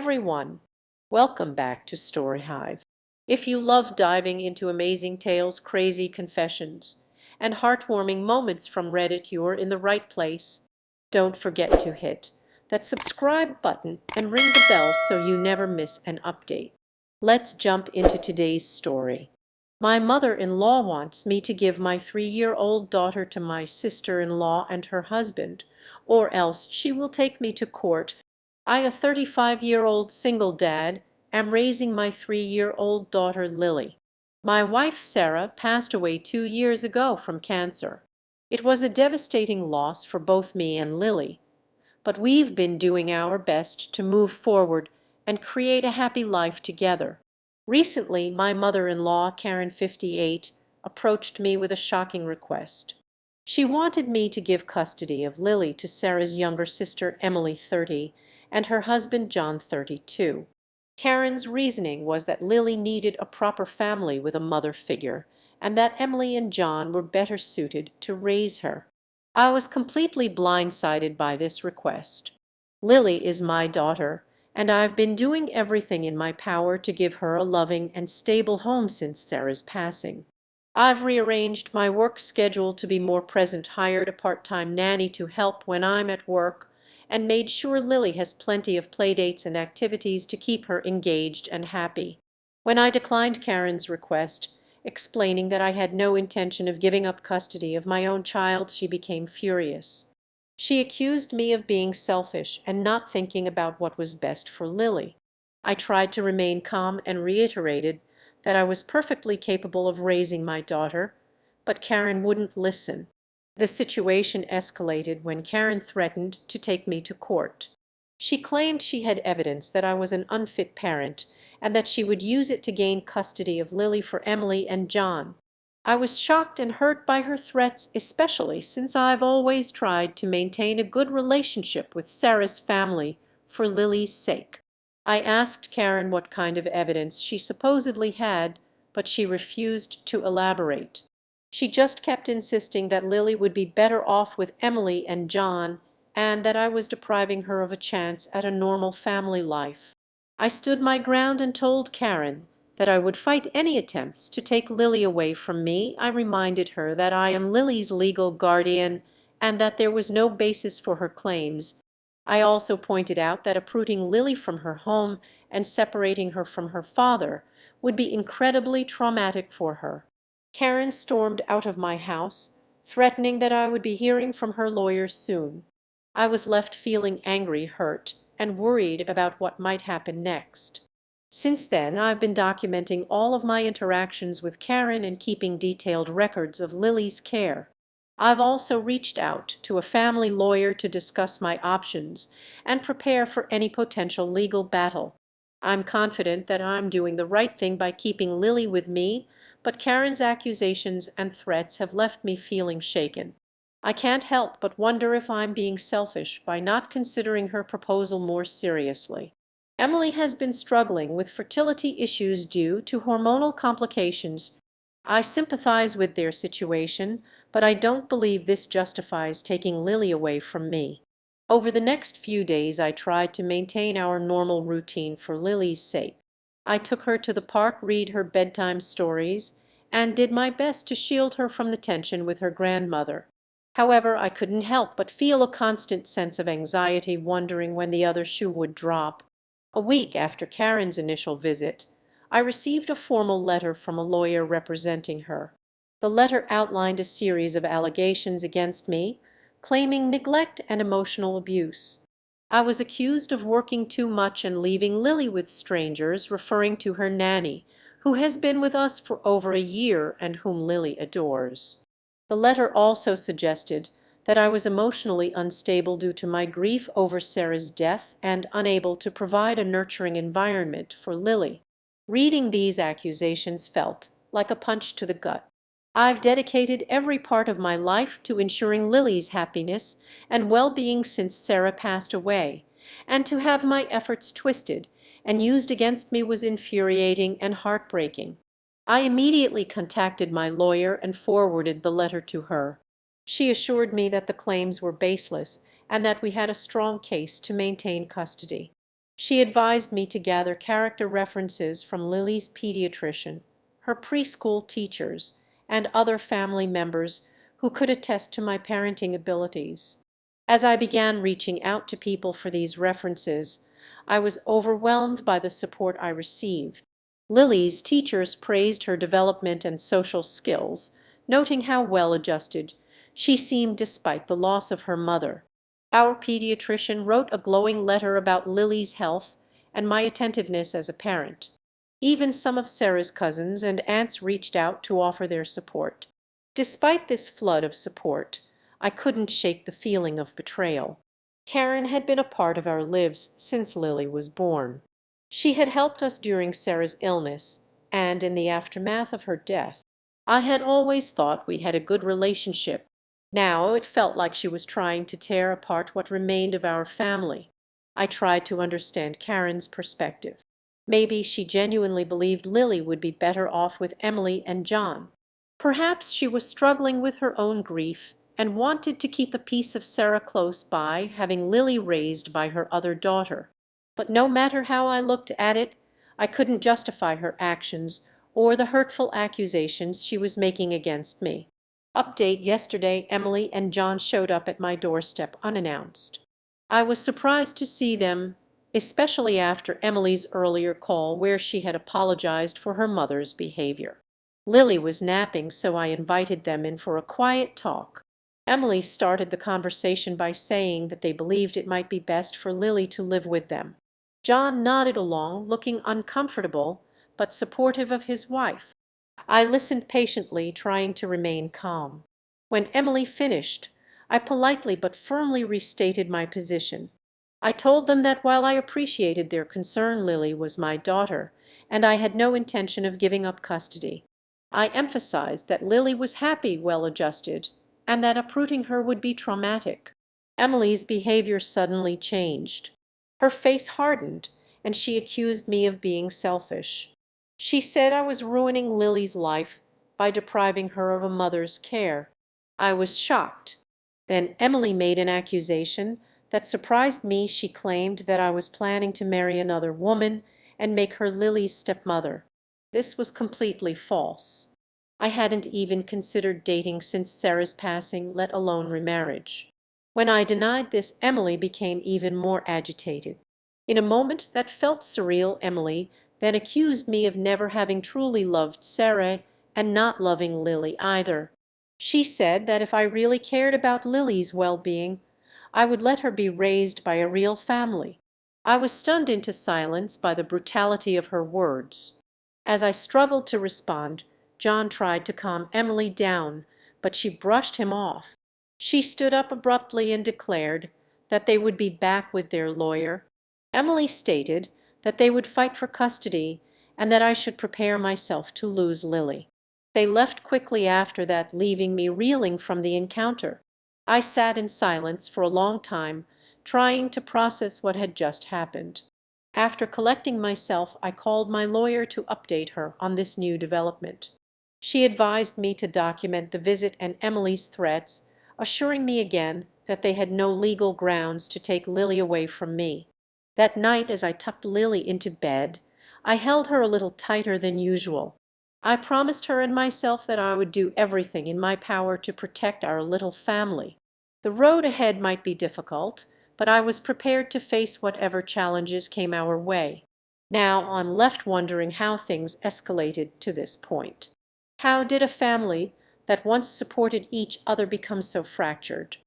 everyone! Welcome back to Story Hive. If you love diving into amazing tales, crazy confessions, and heartwarming moments from Reddit, you're in the right place. Don't forget to hit that subscribe button and ring the bell so you never miss an update. Let's jump into today's story. My mother-in-law wants me to give my 3-year-old daughter to my sister-in-law and her husband, or else she will take me to court. I, a 35-year-old single dad, am raising my 3-year-old daughter Lily. My wife Sarah passed away 2 years ago from cancer. It was a devastating loss for both me and Lily, but we've been doing our best to move forward and create a happy life together. Recently, my mother-in-law, Karen, 58, approached me with a shocking request. She wanted me to give custody of Lily to Sarah's younger sister, Emily, 30, and her husband, John, 32. Karen's reasoning was that Lily needed a proper family with a mother figure, and that Emily and John were better suited to raise her. I was completely blindsided by this request. Lily is my daughter, and I've been doing everything in my power to give her a loving and stable home since Sarah's passing. I've rearranged my work schedule to be more present, hired a part-time nanny to help when I'm at work, and made sure Lily has plenty of playdates and activities to keep her engaged and happy. When I declined Karen's request, explaining that I had no intention of giving up custody of my own child, she became furious. She accused me of being selfish and not thinking about what was best for Lily. I tried to remain calm and reiterated that I was perfectly capable of raising my daughter, but Karen wouldn't listen. The situation escalated when Karen threatened to take me to court. She claimed she had evidence that I was an unfit parent and that she would use it to gain custody of Lily for Emily and John. I was shocked and hurt by her threats, especially since I've always tried to maintain a good relationship with Sarah's family for Lily's sake. I asked Karen what kind of evidence she supposedly had, but she refused to elaborate. She just kept insisting that Lily would be better off with Emily and John, and that I was depriving her of a chance at a normal family life. I stood my ground and told Karen that I would fight any attempts to take Lily away from me. I reminded her that I am Lily's legal guardian and that there was no basis for her claims. I also pointed out that uprooting Lily from her home and separating her from her father would be incredibly traumatic for her. Karen stormed out of my house, threatening that I would be hearing from her lawyer soon. I was left feeling angry, hurt, and worried about what might happen next. Since then, I've been documenting all of my interactions with Karen and keeping detailed records of Lily's care. I've also reached out to a family lawyer to discuss my options and prepare for any potential legal battle. I'm confident that I'm doing the right thing by keeping Lily with me, but Karen's accusations and threats have left me feeling shaken. I can't help but wonder if I'm being selfish by not considering her proposal more seriously. Emily has been struggling with fertility issues due to hormonal complications. I sympathize with their situation, but I don't believe this justifies taking Lily away from me. Over the next few days, I tried to maintain our normal routine for Lily's sake. I took her to the park, read her bedtime stories, and did my best to shield her from the tension with her grandmother. However, I couldn't help but feel a constant sense of anxiety, wondering when the other shoe would drop. A week after Karen's initial visit, I received a formal letter from a lawyer representing her. The letter outlined a series of allegations against me, claiming neglect and emotional abuse. I was accused of working too much and leaving Lily with strangers, referring to her nanny, who has been with us for over a year and whom Lily adores. The letter also suggested that I was emotionally unstable due to my grief over Sarah's death and unable to provide a nurturing environment for Lily. Reading these accusations felt like a punch to the gut. I've dedicated every part of my life to ensuring Lily's happiness and well-being since Sarah passed away, and to have my efforts twisted and used against me was infuriating and heartbreaking. I immediately contacted my lawyer and forwarded the letter to her. She assured me that the claims were baseless and that we had a strong case to maintain custody. She advised me to gather character references from Lily's pediatrician, her preschool teachers, and other family members who could attest to my parenting abilities. As I began reaching out to people for these references, I was overwhelmed by the support I received. Lily's teachers praised her development and social skills, noting how well adjusted she seemed despite the loss of her mother. Our pediatrician wrote a glowing letter about Lily's health and my attentiveness as a parent. Even some of Sarah's cousins and aunts reached out to offer their support. Despite this flood of support, I couldn't shake the feeling of betrayal. Karen had been a part of our lives since Lily was born. She had helped us during Sarah's illness and in the aftermath of her death. I had always thought we had a good relationship. Now it felt like she was trying to tear apart what remained of our family. I tried to understand Karen's perspective. Maybe she genuinely believed Lily would be better off with Emily and John. Perhaps she was struggling with her own grief and wanted to keep a piece of Sarah close by, having Lily raised by her other daughter. But no matter how I looked at it, I couldn't justify her actions or the hurtful accusations she was making against me. Update: yesterday, Emily and John showed up at my doorstep unannounced. I was surprised to see them, especially after Emily's earlier call where she had apologized for her mother's behavior. Lily was napping, so I invited them in for a quiet talk. Emily started the conversation by saying that they believed it might be best for Lily to live with them. John nodded along, looking uncomfortable, but supportive of his wife. I listened patiently, trying to remain calm. When Emily finished, I politely but firmly restated my position. I told them that while I appreciated their concern, Lily was my daughter, and I had no intention of giving up custody. I emphasized that Lily was happy, well adjusted, and that uprooting her would be traumatic. Emily's behavior suddenly changed. Her face hardened, and she accused me of being selfish. She said I was ruining Lily's life by depriving her of a mother's care. I was shocked. Then Emily made an accusation that surprised me. She claimed that I was planning to marry another woman and make her Lily's stepmother. This was completely false. I hadn't even considered dating since Sarah's passing, let alone remarriage. When I denied this, Emily became even more agitated. In a moment that felt surreal, Emily then accused me of never having truly loved Sarah and not loving Lily either. She said that if I really cared about Lily's well-being, I would let her be raised by a real family. I was stunned into silence by the brutality of her words. As I struggled to respond, John tried to calm Emily down, but she brushed him off. She stood up abruptly and declared that they would be back with their lawyer. Emily stated that they would fight for custody and that I should prepare myself to lose Lily. They left quickly after that, leaving me reeling from the encounter. I sat in silence for a long time, trying to process what had just happened. After collecting myself, I called my lawyer to update her on this new development. She advised me to document the visit and Emily's threats, assuring me again that they had no legal grounds to take Lily away from me. That night, as I tucked Lily into bed, I held her a little tighter than usual. I promised her and myself that I would do everything in my power to protect our little family. The road ahead might be difficult, but I was prepared to face whatever challenges came our way. Now I'm left wondering how things escalated to this point. How did a family that once supported each other become so fractured?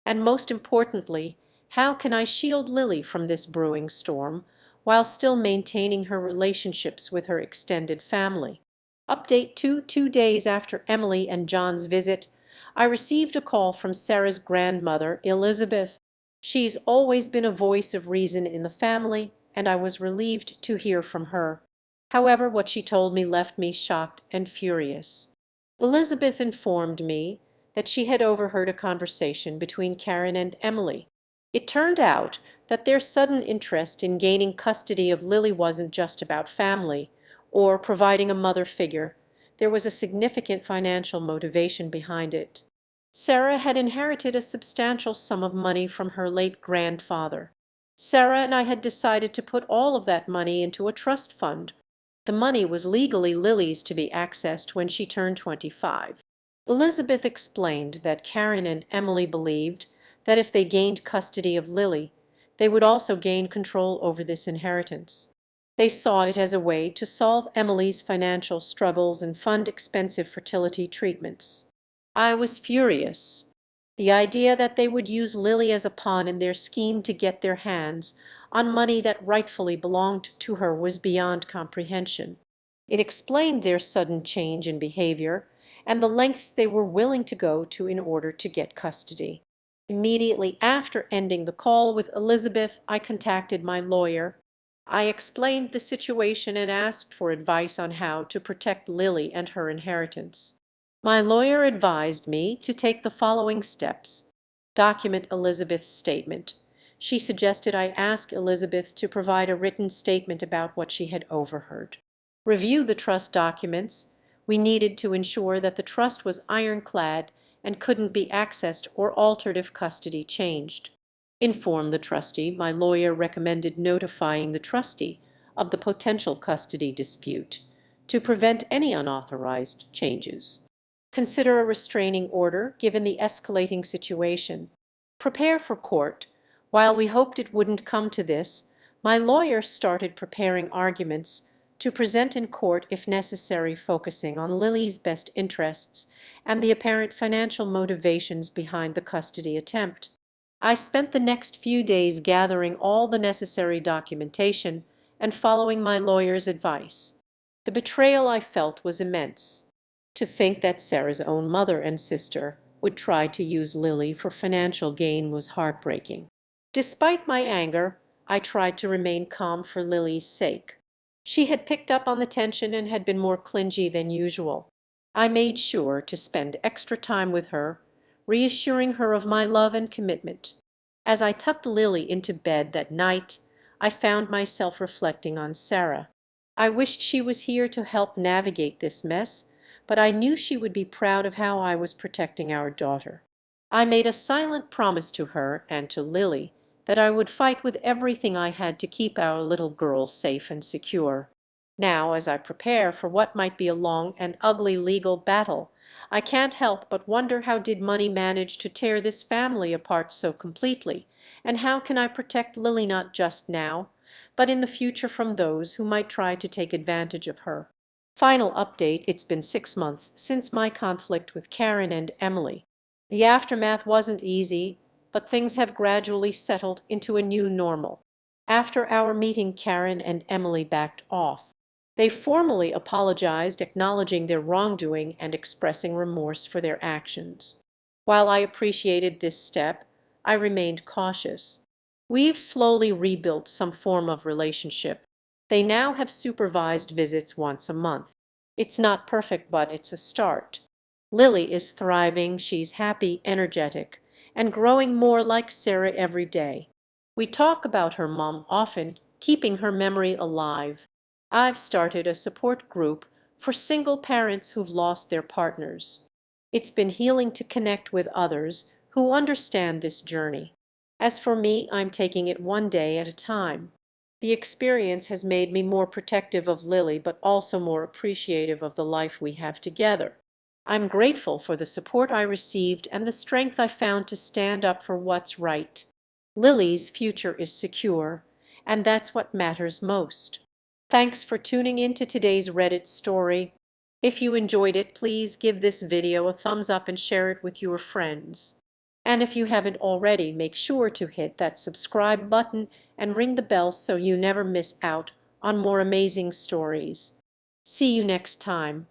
And most importantly, how can I shield Lily from this brewing storm while still maintaining her relationships with her extended family? Update: 2 days after Emily and John's visit, I received a call from Sarah's grandmother, Elizabeth. She's always been a voice of reason in the family, and I was relieved to hear from her. However, what she told me left me shocked and furious. Elizabeth informed me that she had overheard a conversation between Karen and Emily. It turned out that their sudden interest in gaining custody of Lily wasn't just about family or providing a mother figure. There was a significant financial motivation behind it. Sarah had inherited a substantial sum of money from her late grandfather. Sarah and I had decided to put all of that money into a trust fund. The money was legally Lily's to be accessed when she turned 25. Elizabeth explained that Karen and Emily believed that if they gained custody of Lily, they would also gain control over this inheritance. They saw it as a way to solve Emily's financial struggles and fund expensive fertility treatments. I was furious. The idea that they would use Lily as a pawn in their scheme to get their hands on money that rightfully belonged to her was beyond comprehension. It explained their sudden change in behavior and the lengths they were willing to go to in order to get custody. Immediately after ending the call with Elizabeth, I contacted my lawyer. I explained the situation and asked for advice on how to protect Lily and her inheritance. My lawyer advised me to take the following steps. Document Elizabeth's statement. She suggested I ask Elizabeth to provide a written statement about what she had overheard. Review the trust documents. We needed to ensure that the trust was ironclad and couldn't be accessed or altered if custody changed. Inform the trustee. My lawyer recommended notifying the trustee of the potential custody dispute to prevent any unauthorized changes. Consider a restraining order given the escalating situation. Prepare for court. While we hoped it wouldn't come to this, my lawyer started preparing arguments to present in court if necessary, focusing on Lily's best interests and the apparent financial motivations behind the custody attempt. I spent the next few days gathering all the necessary documentation and following my lawyer's advice. The betrayal I felt was immense. To think that Sarah's own mother and sister would try to use Lily for financial gain was heartbreaking. Despite my anger, I tried to remain calm for Lily's sake. She had picked up on the tension and had been more clingy than usual. I made sure to spend extra time with her, reassuring her of my love and commitment. As I tucked Lily into bed that night, I found myself reflecting on Sarah. I wished she was here to help navigate this mess, but I knew she would be proud of how I was protecting our daughter. I made a silent promise to her and to Lily that I would fight with everything I had to keep our little girl safe and secure. Now, as I prepare for what might be a long and ugly legal battle, I can't help but wonder, how did money manage to tear this family apart so completely, and how can I protect Lily not just now, but in the future from those who might try to take advantage of her? Final update: it's been 6 months since my conflict with Karen and Emily. The aftermath wasn't easy, but things have gradually settled into a new normal. After our meeting, Karen and Emily backed off. They formally apologized, acknowledging their wrongdoing and expressing remorse for their actions. While I appreciated this step, I remained cautious. We've slowly rebuilt some form of relationship. They now have supervised visits once a month. It's not perfect, but it's a start. Lily is thriving, she's happy, energetic, and growing more like Sarah every day. We talk about her mom often, keeping her memory alive. I've started a support group for single parents who've lost their partners. It's been healing to connect with others who understand this journey. As for me, I'm taking it one day at a time. The experience has made me more protective of Lily, but also more appreciative of the life we have together. I'm grateful for the support I received and the strength I found to stand up for what's right. Lily's future is secure, and that's what matters most. Thanks for tuning in to today's Reddit story. If you enjoyed it, please give this video a thumbs up and share it with your friends. And if you haven't already, make sure to hit that subscribe button and ring the bell so you never miss out on more amazing stories. See you next time.